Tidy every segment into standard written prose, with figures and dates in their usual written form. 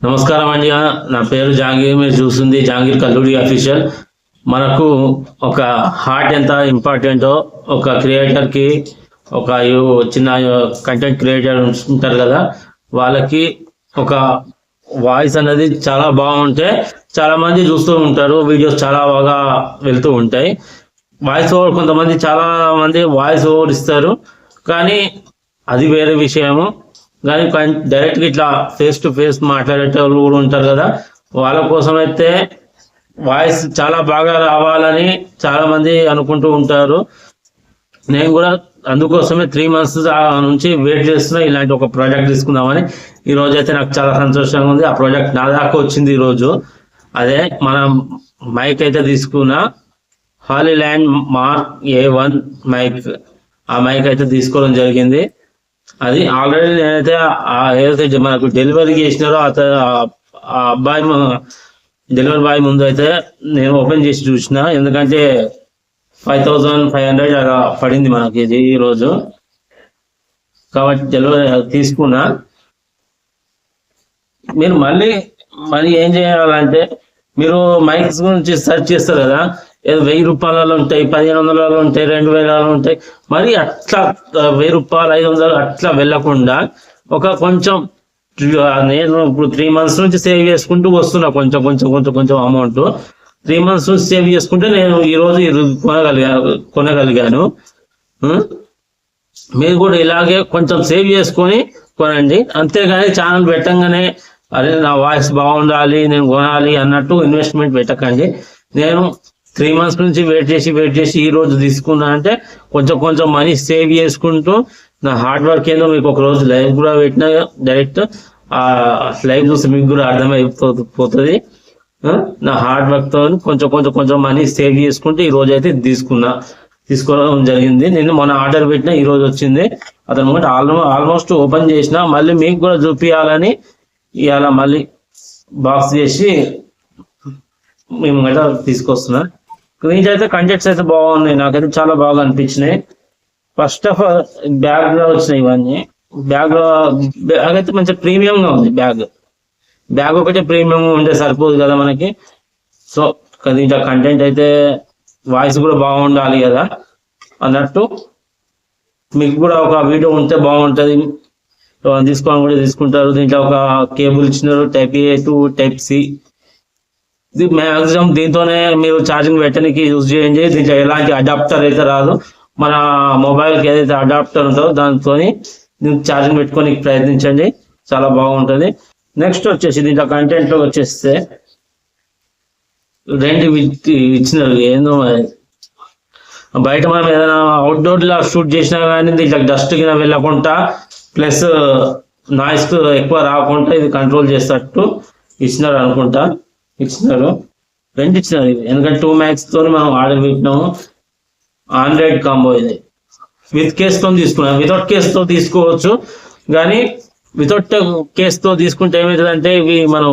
నమస్కారం అండి. నా పేరు జహాంగీర్. మీరు చూస్తుంది జహాంగీర్ కల్లూరి అఫీషియల్. మనకు ఒక హార్ట్ ఎంత ఇంపార్టెంటో ఒక క్రియేటర్కి, ఒక చిన్న కంటెంట్ క్రియేటర్ ఉంటారు కదా, వాళ్ళకి ఒక వాయిస్ అనేది చాలా బాగుంటే చాలా మంది చూస్తూ ఉంటారు. వీడియోస్ చాలా బాగా వెళ్తూ ఉంటాయి. వాయిస్ ఓవర్ కొంతమంది చాలా మంది వాయిస్ ఓవర్ ఇస్తారు, కానీ అది వేరే విషయము. కానీ డైరెక్ట్గా ఇట్లా ఫేస్ టు ఫేస్ మాట్లాడేటోళ్ళు కూడా ఉంటారు కదా, వాళ్ళ కోసం అయితే వాయిస్ చాలా బాగా రావాలని చాలా మంది అనుకుంటూ ఉంటారు. నేను కూడా అందుకోసమే 3 months నుంచి వెయిట్ చేస్తున్నా, ఇలాంటి ఒక ప్రాజెక్ట్ తీసుకుందామని. ఈ రోజు అయితే నాకు చాలా సంతోషంగా ఉంది. ఆ ప్రాజెక్ట్ నా దాకా వచ్చింది ఈరోజు. అదే మనం మైక్ అయితే తీసుకున్నా, హాలీల్యాండ్ మార్క్ A1 మైక్. ఆ మైక్ అయితే తీసుకోవడం జరిగింది. అది ఆల్రెడీ నేనైతే ఏదైతే మనకు డెలివరీ చేసినారో ఆ అబ్బాయి డెలివరీ బాయ్ ముందు అయితే నేను ఓపెన్ చేసి చూసిన, ఎందుకంటే 5500 అలా పడింది మనకి ఇది ఈరోజు. కాబట్టి డెలివరీ తీసుకున్నా. మీరు మళ్ళీ ఏం చేయాలంటే, మీరు మైక్స్ గురించి సెర్చ్ చేస్తారు కదా, ఏదో 1000 రూపాయలలో ఉంటాయి, 1500 ఉంటాయి, 2000 ఉంటాయి. మరి అట్లా 1000 రూపాయలు 500 అట్లా వెళ్ళకుండా ఒక కొంచెం, నేను ఇప్పుడు 3 months నుంచి సేవ్ చేసుకుంటూ వస్తున్నా, కొంచెం కొంచెం కొంచెం కొంచెం అమౌంట్ 3 months నుంచి సేవ్ చేసుకుంటే నేను ఈరోజు కొనగలిగాను. మీరు కూడా ఇలాగే కొంచెం సేవ్ చేసుకొని కొనండి. అంతేగాని ఛానల్ పెట్టంగానే అదే నా వాయిస్ బాగుండాలి, నేను కొనాలి అన్నట్టు ఇన్వెస్ట్మెంట్ పెట్టకండి. నేను 3 months నుంచి వెయిట్ చేసి ఈ రోజు తీసుకున్నా అంటే కొంచెం కొంచెం మనీ సేవ్ చేసుకుంటూ, నా హార్డ్ వర్క్ ఏందో మీకు ఒక రోజు లైవ్ కూడా పెట్టినా, డైరెక్ట్ ఆ లైవ్ చూసి మీకు కూడా అర్థమైపోతుంది. నా హార్డ్ వర్క్ తో కొంచెం కొంచెం కొంచెం మనీ సేవ్ చేసుకుంటే ఈ రోజు అయితే తీసుకోవడం జరిగింది. నేను మొన్న ఆర్డర్ పెట్టినా, ఈ రోజు వచ్చింది. అతను ఆల్మోస్ట్ ఓపెన్ చేసిన, మళ్ళీ మీకు కూడా చూపించాలని ఇవాళ మళ్ళీ బాక్స్ చేసి మేము అయితే తీసుకొస్తున్నా. దీంట్లో అయితే కంటెంట్స్ అయితే బాగున్నాయి, నాకైతే చాలా బాగా అనిపించినాయి. ఫస్ట్ ఆఫ్ ఆల్ బ్యాగ్ లో వచ్చినాయి ఇవన్నీ. బ్యాగ్ అయితే మంచి ప్రీమియం గా ఉంది. బ్యాగ్ ఒకటే ప్రీమియం ఉంటే సరిపోదు కదా మనకి. సో దీంట్లో కంటెంట్ అయితే వాయిస్ కూడా బాగుండాలి కదా అన్నట్టు, మీకు కూడా ఒక వీడియో ఉంటే బాగుంటుంది. తీసుకోవడం కూడా తీసుకుంటారు. దీంట్లో ఒక కేబుల్ ఇచ్చినారు, Type A to Type C. ఇది మ్యాక్సిమం దీంతోనే మీరు ఛార్జింగ్ పెట్టడానికి యూజ్ చేయండి. దీంట్లో ఎలాంటి అడాప్టర్ అయితే రాదు. మన మొబైల్కి ఏదైతే అడాప్టర్ ఉంటుందో దాంతో ఛార్జింగ్ పెట్టుకొని ప్రయత్నించండి, చాలా బాగుంటుంది. నెక్స్ట్ వచ్చేసి దీంట్లో కంటెంట్ లో వచ్చేస్తే 2 ఇచ్చినారు. ఏందో బయట మనం ఏదైనా అవుట్డోర్ లా షూట్ చేసినా కానీ దీంట్లో డస్ట్ కింద వెళ్ళకుండా, ప్లస్ నాయిస్ ఎక్కువ రాకుండా ఇది కంట్రోల్ చేసేటట్టు ఇచ్చినారు అనుకుంటా. 2 ఇచ్చినారు. ఎందుకంటే 2 max తోని మనం ఆర్డర్ పెట్టినాము. ఆండ్రాయిడ్ కాంబో ఇది. విత్ కేస్ తో తీసుకున్నాం, వితౌట్ కేస్ తో తీసుకోవచ్చు. కానీ వితౌట్ కేస్ తో తీసుకుంటే ఏమవుతుందంటే, ఇవి మనం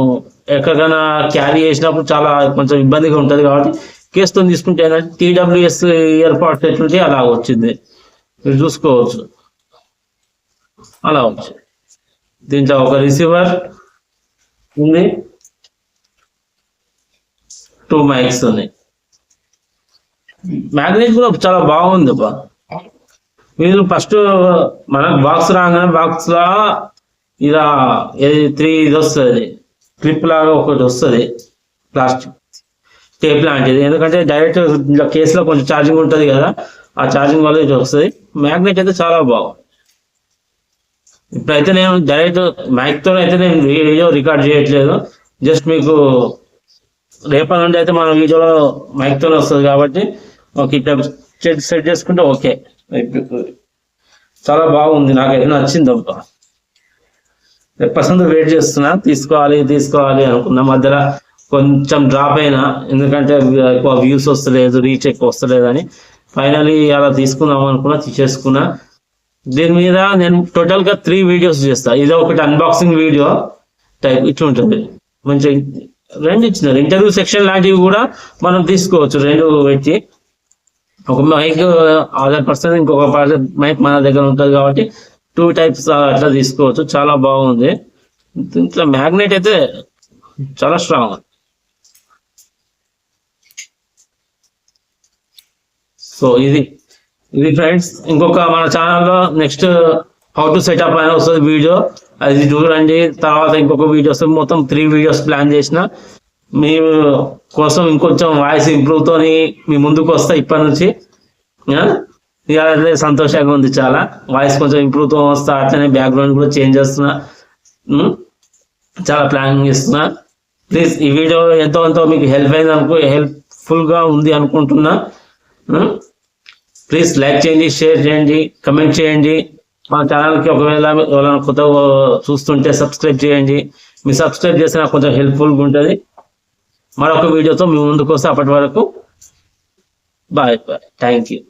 ఎక్కడికైనా క్యారీ చేసినప్పుడు చాలా కొంచెం ఇబ్బందిగా ఉంటుంది. కాబట్టి కేస్ తో తీసుకుంటే ఏంటంటే TWS ఇయర్పాడ్స్ ఎట్లుంటే అలా వచ్చింది, మీరు చూసుకోవచ్చు. అలా వచ్చింది. దీంట్లో ఒక రిసీవర్ ఉంది, 2 mics ఉన్నాయి. మ్యాగ్నెట్ కూడా చాలా బాగుంది. మీరు ఫస్ట్ మనకు బాక్స్ రాగానే బాక్స్ లా ఇలా 3 ఇది వస్తుంది, క్లిప్ లాగా ఒకటి వస్తుంది, ప్లాస్టిక్ టేప్ లాంటిది. ఎందుకంటే డైరెక్ట్ ఇలా కేసులో కొంచెం ఛార్జింగ్ ఉంటుంది కదా, ఆ ఛార్జింగ్ వల్ల ఇది వస్తుంది. మ్యాగ్నెట్ అయితే చాలా బాగుంది. ఇప్పుడైతే నేను డైరెక్ట్ మైక్తో అయితే నేను వీడియో రికార్డ్ చేయట్లేదు. జస్ట్ మీకు రేపటి నుండి అయితే మన వీడియోలో మైక్తోనే వస్తుంది కాబట్టి ఓకే, ఇట్లా సెట్ చేసుకుంటే ఓకే. చాలా బాగుంది, నాకైతే నచ్చింది. పర్సెంట్ వెయిట్ చేస్తున్నా, తీసుకోవాలి అనుకున్నా. మధ్యలో కొంచెం డ్రాప్ అయినా, ఎందుకంటే ఎక్కువ వ్యూస్ వస్తలేదు, రీచ్ ఎక్కువ వస్తలేదు అని ఫైనలీ అలా తీసుకుందాం అనుకున్నా, తీసేసుకున్నా. దీని మీద నేను టోటల్గా 3 వీడియోస్ చేస్తా. ఇది ఒకటి అన్బాక్సింగ్ వీడియో టైప్ ఇట్లుంటుంది. మంచి 2 ఇచ్చినారు. ఇంటర్వ్యూ సెక్షన్ లాంటివి కూడా మనం తీసుకోవచ్చు. 2 పెట్టి ఒక మైక్ అదర్ పర్సన్, ఇంకొక మైక్ మన దగ్గర ఉంటుంది కాబట్టి 2 types అట్లా తీసుకోవచ్చు. చాలా బాగుంది. దీంట్లో మ్యాగ్నెట్ అయితే చాలా స్ట్రాంగ్. సో ఇది ఫ్రెండ్స్. ఇంకొక మన ఛానల్లో నెక్స్ట్ హౌ టు సెటప్ అని వస్తుంది వీడియో, అది చూడండి. తర్వాత ఇంకొక వీడియో వస్తుంది. మొత్తం 3 వీడియోస్ ప్లాన్ చేసిన మీ కోసం. ఇంకొంచెం వాయిస్ ఇంప్రూవ్తోని మీ ముందుకు వస్తా ఇప్పటి నుంచి. ఇవాళ సంతోషంగా ఉంది చాలా. వాయిస్ కొంచెం ఇంప్రూవ్తో వస్తా. అట్లనే బ్యాక్గ్రౌండ్ కూడా చేంజ్ చేస్తున్నా. చాలా ప్లానింగ్ చేస్తున్నా. ప్లీజ్ ఈ వీడియో ఎంతో మీకు హెల్ప్ అయింది హెల్ప్ఫుల్గా ఉంది అనుకుంటున్నా. ప్లీజ్ లైక్ చేయండి, షేర్ చేయండి, కమెంట్ చేయండి. మా ఛానల్కి ఒకవేళ ఎవరైనా కొత్తగా చూస్తుంటే సబ్స్క్రైబ్ చేయండి. మీరు సబ్స్క్రైబ్ చేస్తే నాకు కొంచెం హెల్ప్ఫుల్గా ఉంటుంది. మరొక వీడియోతో మీ ముందుకు వస్తే అప్పటి వరకు బాయ్. Thank you.